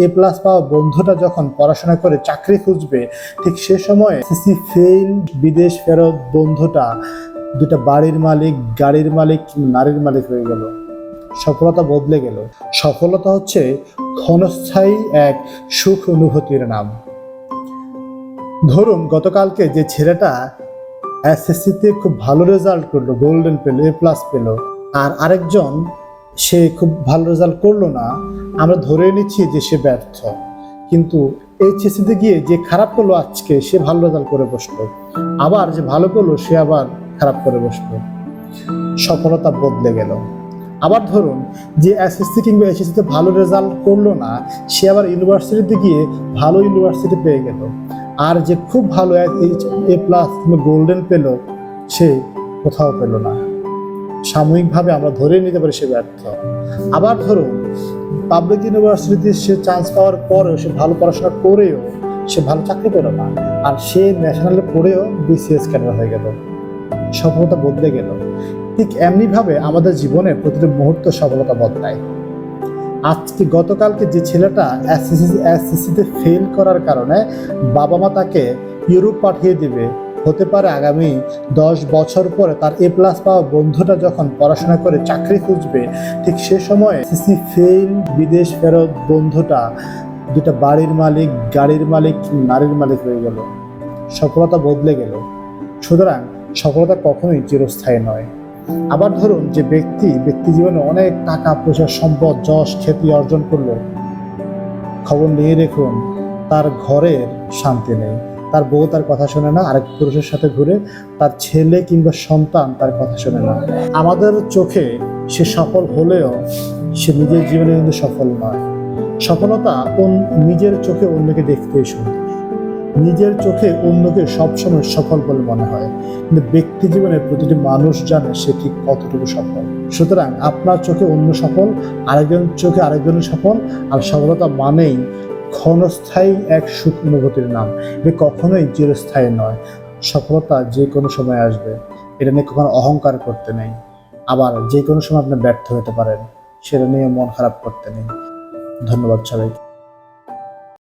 এ plus পাওয়া বন্ধুটা যখন পড়াশোনা করে চাকরি খুঁজবে, ঠিক সে সময় এসএসসি ফেল বিদেশ ফেরত বন্ধুটা দুটা বাড়ির মালিক, গাড়ির মালিক, নারীর মালিক হয়ে গেল। সফলতা বদলে গেল। সফলতা হচ্ছে ক্ষণস্থায়ী এক সুখ অনুভূতির নাম। ধরুন গতকালকে যে ছেলেটা এসএসসিতে খুব ভালো রেজাল্ট করলো, গোল্ডেন পেল, এ প্লাস পেল, আর আরেকজন সে খুব ভালো রেজাল্ট করলো না, আমরা ধরে নিচ্ছি যে সে ব্যর্থ। কিন্তু এইচএসসিতে গিয়ে যে খারাপ করলো আজকে, সে ভালো রেজাল্ট করে বসলো, আবার যে ভালো করলো সে আবার খারাপ করে বসলো। সফলতা বদলে গেল। আবার ধরুন যে এসএসসি কিংবা এইচএসসিতে ভালো রেজাল্ট করলো না, সে আবার ইউনিভার্সিটিতে গিয়ে ভালো ইউনিভার্সিটি পেয়ে গেল। আর যে খুব ভালো এ প্লাস কিংবা গোল্ডেন পেল, সে কোথাও পেল না। সাময়িকভাবে আমরা ধরে নিতে পারি সে ব্যর্থ। আবার ধরুন পাবলিক ইউনিভার্সিটিতে সে চান্স পাওয়ার পরেও, সে ভালো পড়াশোনা করেও সে ভালো চাকরি পেল না, আর সে ন্যাশনালে পড়েও বিসিএস ক্যাডার হয়ে গেল। সফলতা বদলে গেল। ঠিক এমনিভাবে আমাদের জীবনে প্রতিটি মুহূর্ত সফলতা বদলায়। আজকে গতকালকে যে ছেলেটা এসএসসিতে ফেল করার কারণে বাবা মা তাকে ইউরোপ পাঠিয়ে দিবে, হতে পারে আগামী 10 বছর পরে তার এ প্লাস পাওয়া বন্ধুটা যখন পড়াশোনা করে চাকরি খুঁজবে, ঠিক সে সময় এসএসসি ফেল বিদেশ ফেরত বন্ধুটা দুটা বাড়ির মালিক, গাড়ির মালিক, নারীর মালিক হয়ে গেল। সফলতা বদলে গেল। সুতরাং সফলতা কখনোই চিরস্থায়ী নয়। আবার ধরুন যে ব্যক্তি জীবনে অনেক টাকা পয়সা, সম্পদ, যশ, খ্যাতি অর্জন করলো, খবর নিয়ে দেখুন তার ঘরের শান্তি নেই। তার বউ তার কথা শোনে না, আরেক পুরুষের সাথে ঘুরে, তার ছেলে কিংবা সন্তান তার কথা শোনে না। আমাদের চোখে সে সফল হলেও সে নিজের জীবনে কিন্তু সফল নয়। সফলতা নিজের চোখে অন্যকে দেখতেই সুন্দর। নিজের চোখে অন্যকে সবসময় সফল বলে মনে হয়, কিন্তু ব্যক্তি জীবনে প্রতিটি মানুষ জানে সে ঠিক কতটুকু সফল। সুতরাং আপনার চোখে অন্য সফল, আরেকজন চোখে আরেকজন সফল। আর সফলতা মানেই ক্ষণস্থায়ী এক সুখ অনুভূতির নাম। এটা কখনোই চিরস্থায়ী নয়। সফলতা যে কোনো সময় আসবে, এটা নিয়ে কখনো অহংকার করতে নেই। আবার যে কোনো সময় আপনি ব্যর্থ হতে পারেন, সেটা নিয়ে মন খারাপ করতে নেই। ধন্যবাদ সবাইকে।